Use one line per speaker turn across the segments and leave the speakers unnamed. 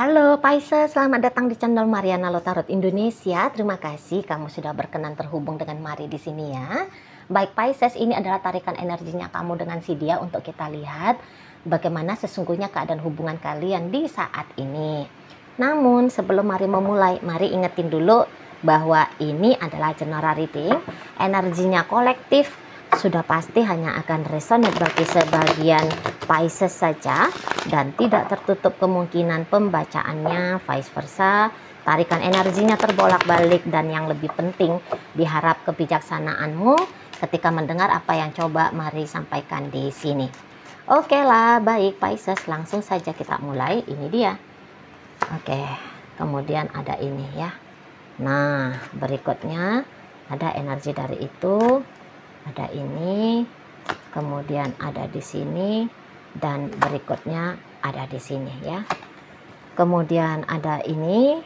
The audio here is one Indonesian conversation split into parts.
Halo Pisces, selamat datang di channel Mariana Lotarot Indonesia. Terima kasih kamu sudah berkenan terhubung dengan Mari di sini ya. Baik Pisces, ini adalah tarikan energinya kamu dengan si dia untuk kita lihat bagaimana sesungguhnya keadaan hubungan kalian di saat ini. Namun sebelum Mari memulai, Mari ingetin dulu bahwa ini adalah general reading. Energinya kolektif, sudah pasti hanya akan resonate bagi sebagian Pisces saja dan tidak tertutup kemungkinan pembacaannya vice versa. Tarikan energinya terbolak-balik dan yang lebih penting diharap kebijaksanaanmu ketika mendengar apa yang coba Mari sampaikan di sini. Oke lah, baik Pisces, langsung saja kita mulai. Ini dia. Oke, kemudian ada ini ya. Nah, berikutnya ada energi dari itu. Ada ini, kemudian ada di sini, dan berikutnya ada di sini ya. Kemudian ada ini,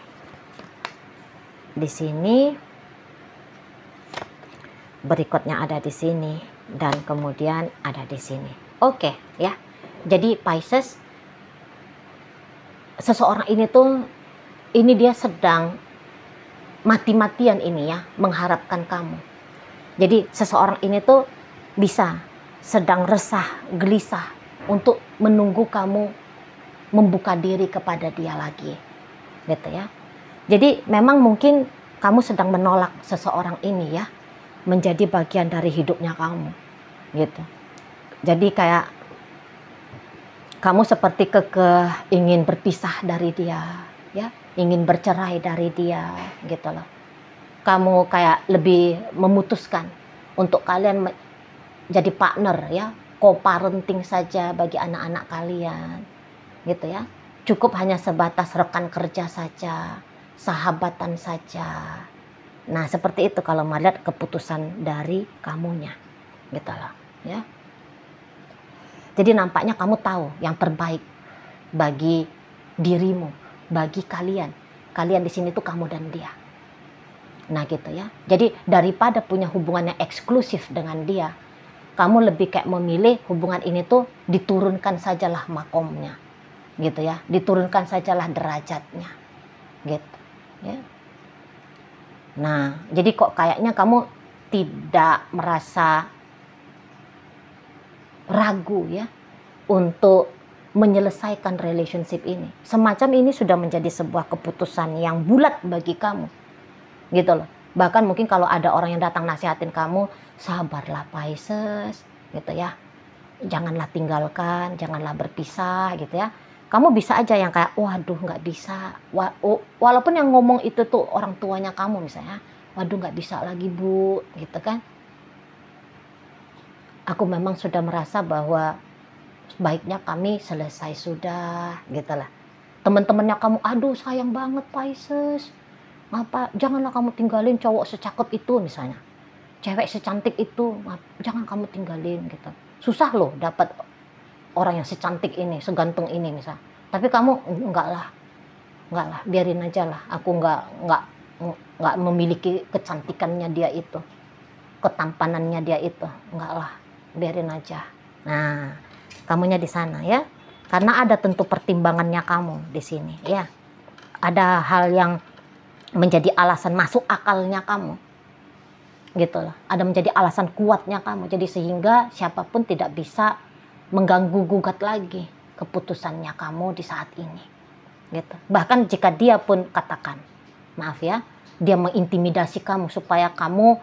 di sini, berikutnya ada di sini, dan kemudian ada di sini. Oke ya. Jadi Pisces, seseorang ini tuh, ini dia sedang mati-matian ini ya, mengharapkan kamu. Jadi seseorang ini tuh bisa sedang resah, gelisah untuk menunggu kamu membuka diri kepada dia lagi, gitu ya. Jadi memang mungkin kamu sedang menolak seseorang ini ya, menjadi bagian dari hidupnya kamu, gitu. Jadi kayak kamu seperti kekeh ingin berpisah dari dia, ya, ingin bercerai dari dia, gitu loh. Kamu kayak lebih memutuskan untuk kalian jadi partner ya, co-parenting saja bagi anak-anak kalian, gitu ya. Cukup hanya sebatas rekan kerja saja, sahabatan saja. Nah seperti itu kalau melihat keputusan dari kamunya, gitu loh ya. Jadi nampaknya kamu tahu yang terbaik bagi dirimu, bagi kalian. Kalian di sini tuh kamu dan dia. Nah gitu ya. Jadi daripada punya hubungan yang eksklusif dengan dia, kamu lebih kayak memilih hubungan ini tuh diturunkan sajalah makomnya, gitu ya. Diturunkan sajalah derajatnya, gitu ya. Nah jadi kok kayaknya kamu tidak merasa ragu ya untuk menyelesaikan relationship ini. Semacam ini sudah menjadi sebuah keputusan yang bulat bagi kamu, gitu loh. Bahkan mungkin kalau ada orang yang datang nasihatin kamu, sabarlah Pisces, gitu ya, janganlah tinggalkan, janganlah berpisah, gitu ya. Kamu bisa aja yang kayak waduh nggak bisa, walaupun yang ngomong itu tuh orang tuanya kamu misalnya, waduh nggak bisa lagi bu, gitu kan. Aku memang sudah merasa bahwa sebaiknya kami selesai sudah, gitu lah. Teman-temannya kamu, aduh sayang banget Pisces, ngapa janganlah kamu tinggalin cowok secakep itu misalnya, cewek secantik itu, jangan kamu tinggalin gitu. Susah loh dapat orang yang secantik ini, segantung ini misal. Tapi kamu enggak lah, biarin aja lah. Aku enggak memiliki kecantikannya dia itu, ketampanannya dia itu, enggak lah, biarin aja. Nah, kamunya di sana ya, karena ada tentu pertimbangannya kamu di sini ya. Ada hal yang menjadi alasan masuk akalnya kamu, gitu loh. Ada menjadi alasan kuatnya kamu, jadi sehingga siapapun tidak bisa mengganggu gugat lagi keputusannya kamu di saat ini, gitu. Bahkan jika dia pun katakan, maaf ya, dia mengintimidasi kamu supaya kamu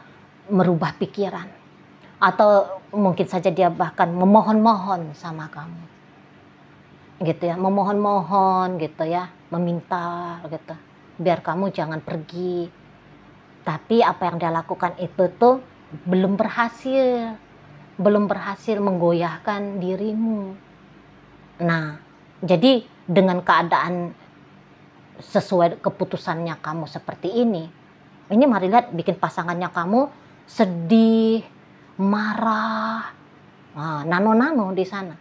merubah pikiran, atau mungkin saja dia bahkan memohon-mohon sama kamu, gitu ya, memohon-mohon gitu ya, meminta gitu, biar kamu jangan pergi. Tapi apa yang dia lakukan itu tuh belum berhasil menggoyahkan dirimu. Nah, jadi dengan keadaan sesuai keputusannya kamu seperti ini Mari lihat bikin pasangannya kamu sedih, marah, nano-nano di sana.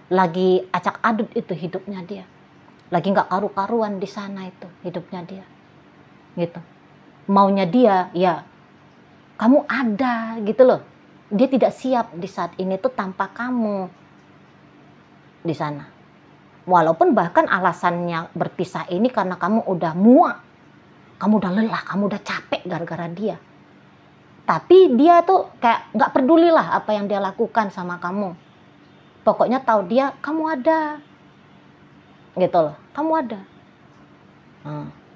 Lagi acak adut itu hidupnya dia. Lagi nggak karu-karuan di sana itu hidupnya dia, gitu. Maunya dia ya kamu ada gitu loh. Dia tidak siap di saat ini tuh tanpa kamu di sana. Walaupun bahkan alasannya berpisah ini karena kamu udah muak, kamu udah lelah, kamu udah capek gara-gara dia. Tapi dia tuh kayak nggak peduli lah apa yang dia lakukan sama kamu. Pokoknya tahu dia, kamu ada. Gitu loh, kamu ada.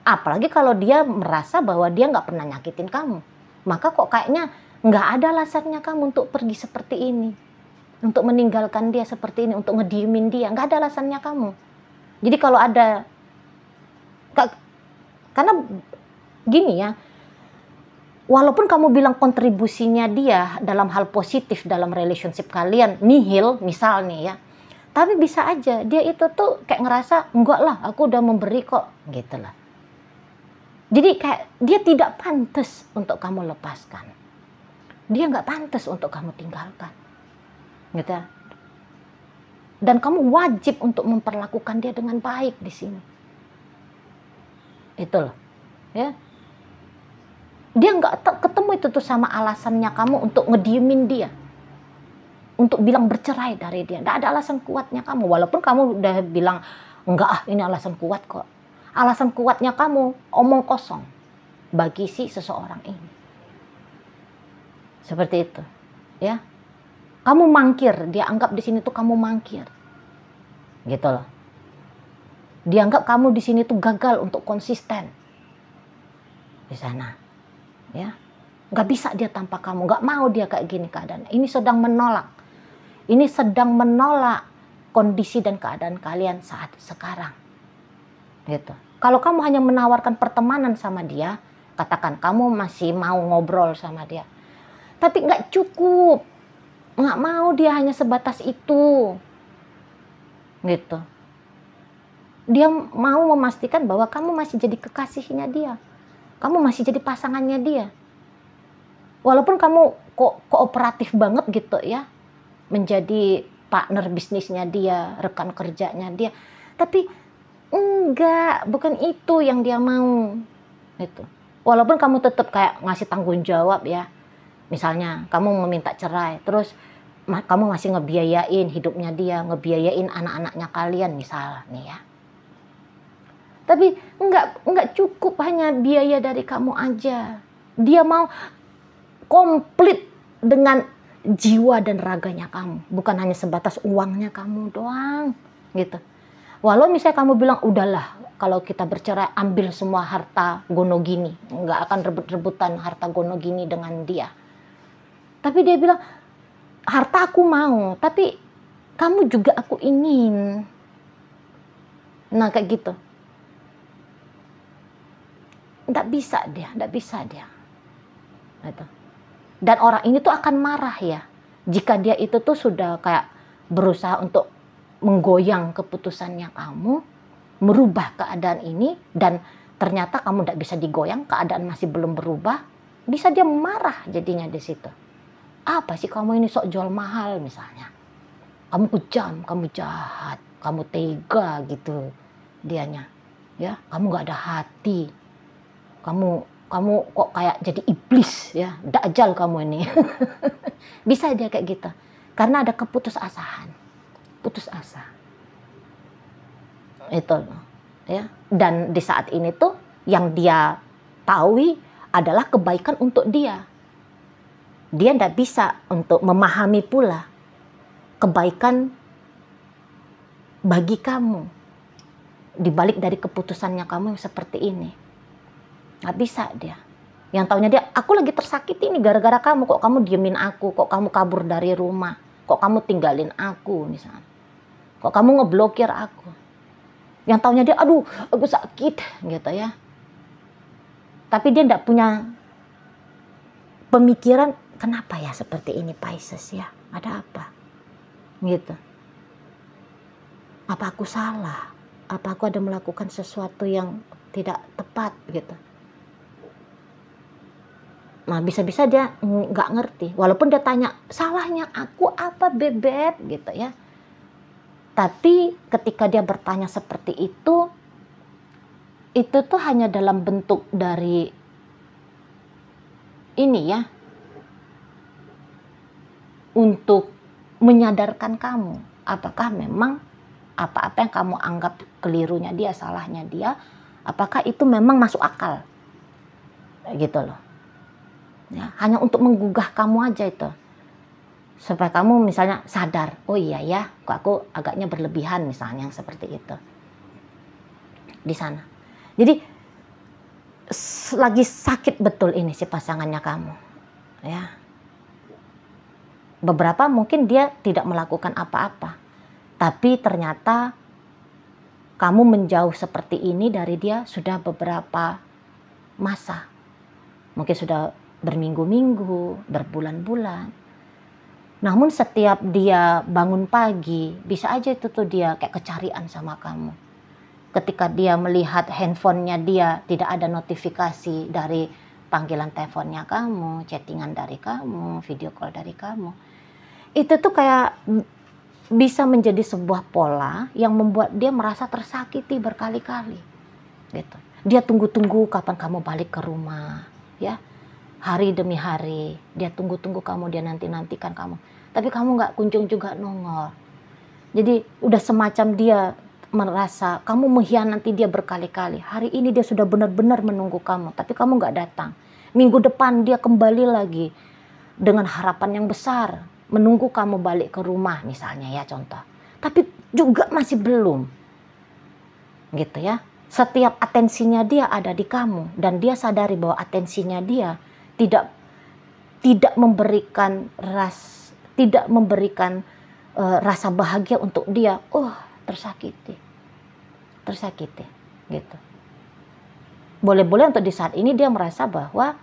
Apalagi kalau dia merasa bahwa dia nggak pernah nyakitin kamu. Maka kok kayaknya nggak ada alasannya kamu untuk pergi seperti ini. Untuk meninggalkan dia seperti ini, untuk ngediemin dia. Nggak ada alasannya kamu. Jadi kalau ada, karena gini ya, walaupun kamu bilang kontribusinya dia dalam hal positif dalam relationship kalian, nihil misalnya ya, tapi bisa aja dia itu tuh kayak ngerasa, enggak lah aku udah memberi kok, gitu lah. Jadi kayak dia tidak pantas untuk kamu lepaskan. Dia nggak pantas untuk kamu tinggalkan. Gitu. Dan kamu wajib untuk memperlakukan dia dengan baik di sini. Itu loh, ya. Dia nggak ketemu itu tuh sama alasannya kamu untuk ngediemin dia, untuk bilang bercerai dari dia. Nggak ada alasan kuatnya kamu, walaupun kamu udah bilang enggak, ini alasan kuat kok. Alasan kuatnya kamu omong kosong bagi si seseorang ini. Seperti itu, ya. Kamu mangkir, dia anggap di sini tuh kamu mangkir. Gitu loh. Dianggap kamu di sini tuh gagal untuk konsisten di sana. Ya. Nggak bisa dia tanpa kamu, nggak mau dia kayak gini keadaan. Ini sedang menolak. Ini sedang menolak kondisi dan keadaan kalian saat sekarang. Gitu. Kalau kamu hanya menawarkan pertemanan sama dia, katakan kamu masih mau ngobrol sama dia. Tapi nggak cukup. Nggak mau dia hanya sebatas itu. Gitu. Dia mau memastikan bahwa kamu masih jadi kekasihnya dia. Kamu masih jadi pasangannya dia. Walaupun kamu kooperatif banget gitu ya. Menjadi partner bisnisnya dia, rekan kerjanya dia. Tapi enggak, bukan itu yang dia mau. Gitu. Walaupun kamu tetap kayak ngasih tanggung jawab ya. Misalnya kamu meminta cerai, terus kamu masih ngebiayain hidupnya dia, ngebiayain anak-anaknya kalian misalnya ya. Tapi enggak cukup hanya biaya dari kamu aja. Dia mau komplit dengan jiwa dan raganya kamu, bukan hanya sebatas uangnya kamu doang, gitu. Walau misalnya kamu bilang udahlah, kalau kita bercerai ambil semua harta Gonogini, nggak akan rebut-rebutan harta Gonogini dengan dia. Tapi dia bilang, harta aku mau, tapi kamu juga aku ingin. Nah kayak gitu. Nggak bisa dia. Gitu. Dan orang ini tuh akan marah ya, jika dia itu tuh sudah kayak berusaha untuk menggoyang keputusannya kamu, merubah keadaan ini, dan ternyata kamu nggak bisa digoyang, keadaan masih belum berubah, bisa dia marah jadinya di situ. Apa sih kamu ini sok jual mahal misalnya. Kamu kejam, kamu jahat, kamu tega gitu dianya. Ya, kamu nggak ada hati. Kamu kok kayak jadi iblis ya, dajjal kamu ini. Bisa dia kayak gitu. Karena ada keputusasaan. Putus asa. Itu ya. Dan di saat ini tuh yang dia tahu adalah kebaikan untuk dia. Dia tidak bisa untuk memahami pula kebaikan bagi kamu dibalik dari keputusannya kamu yang seperti ini. Nggak bisa dia. Yang taunya dia, aku lagi tersakiti nih gara-gara kamu, kok kamu diemin aku, kok kamu kabur dari rumah, kok kamu tinggalin aku misalnya, kok kamu ngeblokir aku. Yang taunya dia, aduh aku sakit gitu ya. Tapi dia nggak punya pemikiran, kenapa ya seperti ini Pisces ya? Ada apa? Gitu. Apa aku salah? Apa aku ada melakukan sesuatu yang tidak tepat gitu? Nah bisa-bisa dia nggak ngerti. Walaupun dia tanya, salahnya aku apa bebek gitu ya. Tapi ketika dia bertanya seperti itu tuh hanya dalam bentuk dari ini ya, untuk menyadarkan kamu apakah memang apa-apa yang kamu anggap kelirunya dia, salahnya dia, apakah itu memang masuk akal, gitu loh. Ya, hanya untuk menggugah kamu aja itu, supaya kamu misalnya sadar, oh iya ya, kok aku agaknya berlebihan misalnya, yang seperti itu di sana. Jadi lagi sakit betul ini si pasangannya kamu, ya. Beberapa mungkin dia tidak melakukan apa-apa, tapi ternyata kamu menjauh seperti ini dari dia sudah beberapa masa. Mungkin sudah berminggu-minggu, berbulan-bulan. Namun setiap dia bangun pagi, bisa aja itu tuh dia kayak kecarian sama kamu. Ketika dia melihat handphonenya dia tidak ada notifikasi dari panggilan teleponnya kamu, chattingan dari kamu, video call dari kamu. Itu tuh kayak bisa menjadi sebuah pola yang membuat dia merasa tersakiti berkali-kali. Gitu. Dia tunggu-tunggu kapan kamu balik ke rumah, ya. Hari demi hari, dia tunggu-tunggu kamu, dia nanti-nantikan kamu. Tapi kamu nggak kunjung juga nongol. Jadi udah semacam dia merasa kamu mengkhianati dia berkali-kali. Hari ini dia sudah benar-benar menunggu kamu, tapi kamu nggak datang. Minggu depan dia kembali lagi dengan harapan yang besar, menunggu kamu balik ke rumah misalnya ya contoh. Tapi juga masih belum. Gitu ya. Setiap atensinya dia ada di kamu dan dia sadari bahwa atensinya dia tidak memberikan rasa bahagia untuk dia. Tersakiti gitu. Boleh-boleh untuk di saat ini dia merasa bahwa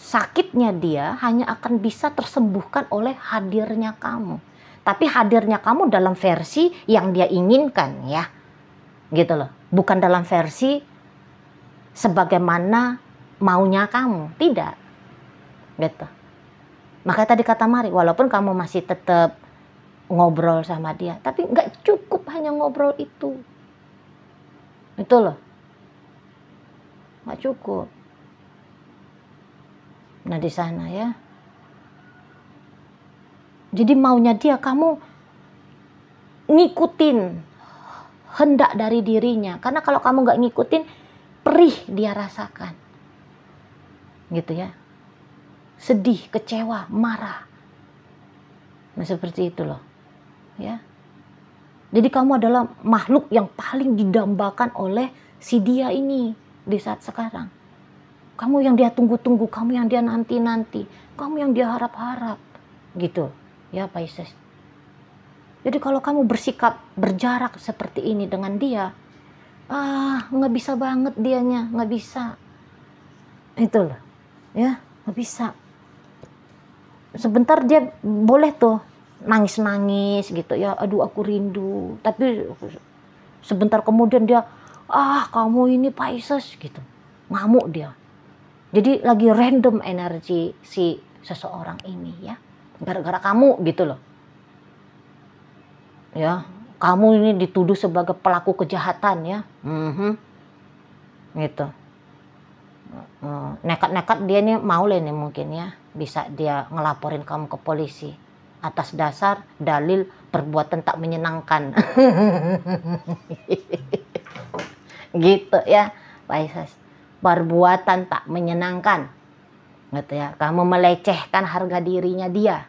sakitnya dia hanya akan bisa tersembuhkan oleh hadirnya kamu. Tapi hadirnya kamu dalam versi yang dia inginkan ya. Gitu loh. Bukan dalam versi sebagaimana maunya kamu. Tidak. Gitu. Makanya tadi kata Mari, walaupun kamu masih tetap ngobrol sama dia, tapi nggak cukup hanya ngobrol itu loh, nggak cukup. Nah di sana ya, jadi maunya dia kamu ngikutin hendak dari dirinya, karena kalau kamu nggak ngikutin, perih dia rasakan, gitu ya, sedih, kecewa, marah, nah seperti itu loh. Ya, jadi kamu adalah makhluk yang paling didambakan oleh si dia ini di saat sekarang. Kamu yang dia tunggu-tunggu, kamu yang dia nanti-nanti, kamu yang dia harap-harap, gitu ya Pisces. Jadi kalau kamu bersikap berjarak seperti ini dengan dia, nggak bisa banget dianya, nggak bisa, itu loh, ya nggak bisa. Sebentar dia boleh tuh nangis-nangis gitu ya, aduh aku rindu, tapi sebentar kemudian dia kamu ini Pisces gitu, ngamuk dia. Jadi lagi random energi si seseorang ini ya, gara-gara kamu gitu loh ya, kamu ini dituduh sebagai pelaku kejahatan ya, gitu. Nekat-nekat dia nih mau nih mungkin ya, bisa dia ngelaporin kamu ke polisi atas dasar dalil perbuatan tak menyenangkan. Gitu ya Pisces, perbuatan tak menyenangkan gitu ya, kamu melecehkan harga dirinya dia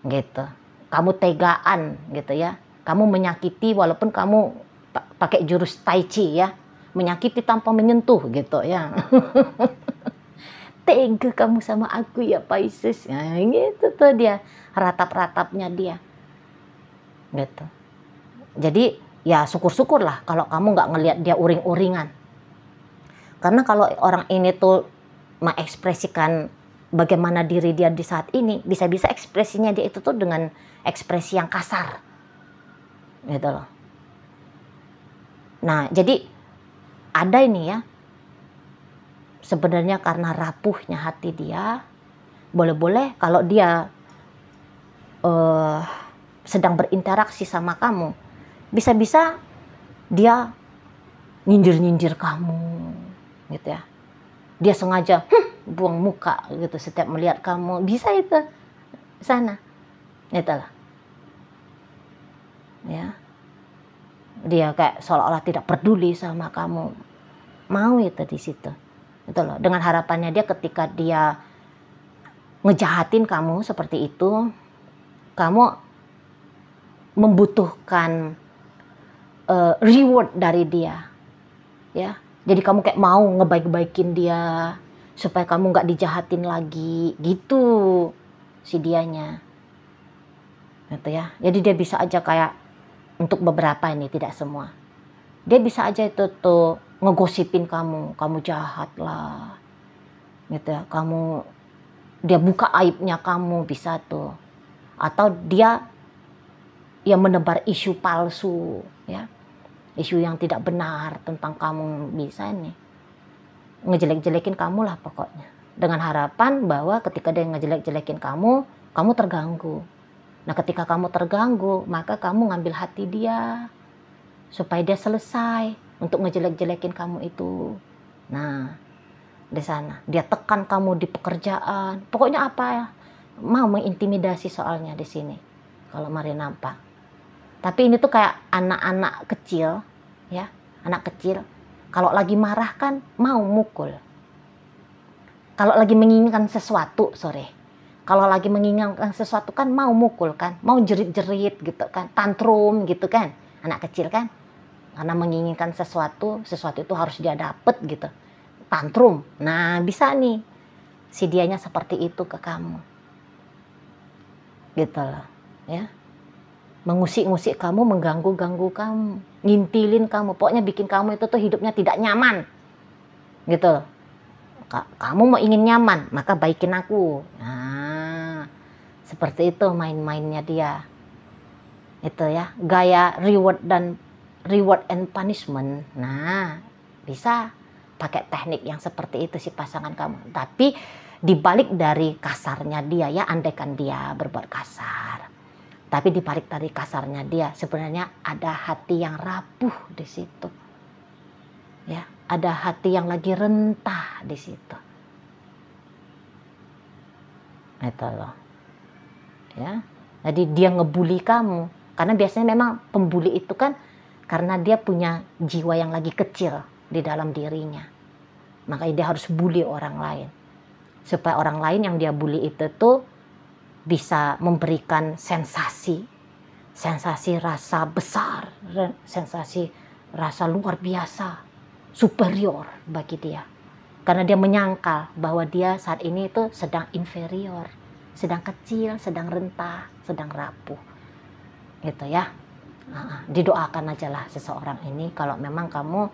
gitu, kamu tegaan gitu ya, kamu menyakiti walaupun kamu pakai jurus tai chi ya, menyakiti tanpa menyentuh gitu ya. Tega kamu sama aku ya Pisces, nah, gitu tuh dia ratap-ratapnya dia gitu. Jadi ya syukur-syukur lah kalau kamu nggak ngelihat dia uring-uringan, karena kalau orang ini tuh mengekspresikan bagaimana diri dia di saat ini, bisa-bisa ekspresinya dia itu tuh dengan ekspresi yang kasar gitu loh. Nah jadi ada ini ya, sebenarnya karena rapuhnya hati dia, boleh-boleh kalau dia sedang berinteraksi sama kamu, bisa-bisa dia nyindir-nyindir kamu gitu ya, dia sengaja buang muka gitu setiap melihat kamu, bisa itu sana itulah ya. Dia kayak seolah-olah tidak peduli sama kamu. Mau itu di situ. Itu loh. Dengan harapannya dia ketika dia ngejahatin kamu seperti itu, kamu membutuhkan reward dari dia. Ya. Jadi kamu kayak mau ngebaik-baikin dia supaya kamu nggak dijahatin lagi gitu si dianya. Gitu ya. Jadi dia bisa aja kayak untuk beberapa ini, tidak semua. Dia bisa aja itu tuh ngegosipin kamu jahat lah. Gitu ya. Dia buka aibnya kamu bisa tuh. Atau dia yang menebar isu palsu ya. Isu yang tidak benar tentang kamu bisa nih. Ngejelek-jelekin kamu lah pokoknya. Dengan harapan bahwa ketika dia ngejelek-jelekin kamu terganggu. Nah ketika kamu terganggu, maka kamu ngambil hati dia. Supaya dia selesai untuk ngejelek-jelekin kamu itu. Nah di sana. Dia tekan kamu di pekerjaan. Pokoknya apa ya. Mau mengintimidasi soalnya di sini. Kalau Mari nampak. Tapi ini tuh kayak anak-anak kecil. Ya, anak kecil. Kalau lagi marah kan mau mukul. Kalau lagi menginginkan sesuatu, kalau lagi menginginkan sesuatu kan mau mukul kan, mau jerit-jerit gitu kan, tantrum gitu kan, anak kecil kan, karena menginginkan sesuatu itu harus dia dapet gitu, tantrum. Nah bisa nih, si dianya seperti itu ke kamu, gitu loh, ya, mengusik-ngusik kamu, mengganggu-ganggu kamu, ngintilin kamu, pokoknya bikin kamu itu tuh hidupnya tidak nyaman, gitu loh. Kamu mau ingin nyaman, maka baikin aku. Nah, seperti itu main-mainnya dia. Itu ya, gaya reward and punishment. Nah, bisa pakai teknik yang seperti itu si pasangan kamu. Tapi dibalik dari kasarnya dia ya, andaikan dia berbuat kasar. Tapi dibalik dari kasarnya dia, sebenarnya ada hati yang rapuh di situ. Ya, ada hati yang lagi rentah di situ. Itu loh. Ya. Jadi dia ngebully kamu. Karena biasanya memang pembuli itu kan karena dia punya jiwa yang lagi kecil di dalam dirinya. Makanya dia harus bully orang lain. Supaya orang lain yang dia bully itu tuh bisa memberikan sensasi rasa besar, sensasi rasa luar biasa, superior bagi dia. Karena dia menyangkal bahwa dia saat ini itu sedang inferior, sedang kecil, sedang rentah, sedang rapuh. Gitu ya. Didoakan aja lah seseorang ini kalau memang kamu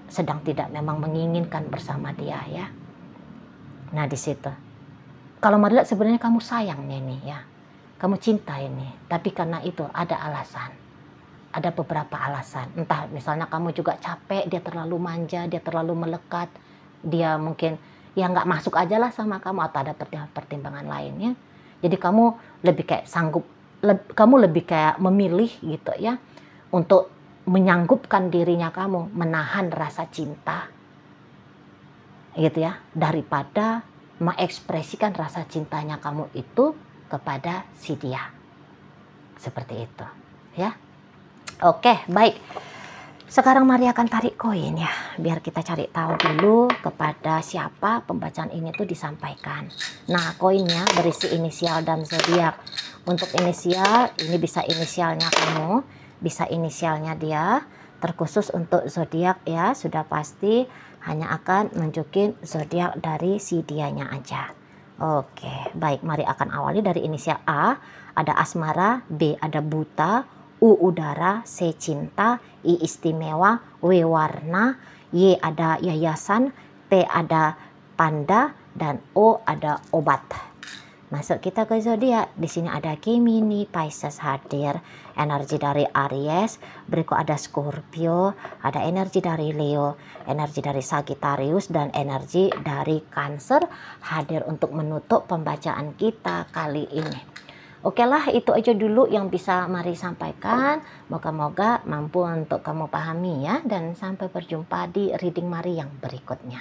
sedang tidak memang menginginkan bersama dia ya. Nah di situ. Kalau Marilah sebenarnya kamu sayang nih ya. Kamu cinta ini. Tapi karena itu ada alasan. Ada beberapa alasan. Entah misalnya kamu juga capek, dia terlalu manja, dia terlalu melekat. Dia mungkin ya nggak masuk aja lah sama kamu atau ada pertimbangan lainnya. Jadi kamu lebih kayak kamu lebih kayak memilih gitu ya. Untuk menyanggupkan dirinya kamu, menahan rasa cinta. Gitu ya. Daripada mengekspresikan rasa cintanya kamu itu kepada si dia. Seperti itu. Ya. Oke, baik. Sekarang Mari akan tarik koin ya. Biar kita cari tahu dulu kepada siapa pembacaan ini tuh disampaikan. Nah, koinnya berisi inisial dan zodiak. Untuk inisial, ini bisa inisialnya kamu, bisa inisialnya dia. Terkhusus untuk zodiak ya, sudah pasti hanya akan nunjukin zodiak dari si dianya aja. Oke, baik, Mari akan awali dari inisial A. Ada asmara, B ada buta, U udara, C cinta, I istimewa, W warna, Y ada yayasan, P ada panda, dan O ada obat. Masuk kita ke zodiak. Di sini ada Gemini, Pisces hadir, energi dari Aries, berikut ada Scorpio, ada energi dari Leo, energi dari Sagittarius, dan energi dari Cancer hadir untuk menutup pembacaan kita kali ini. Oke lah, itu aja dulu yang bisa Mari sampaikan. Moga-moga mampu untuk kamu pahami ya. Dan sampai berjumpa di reading Mari yang berikutnya.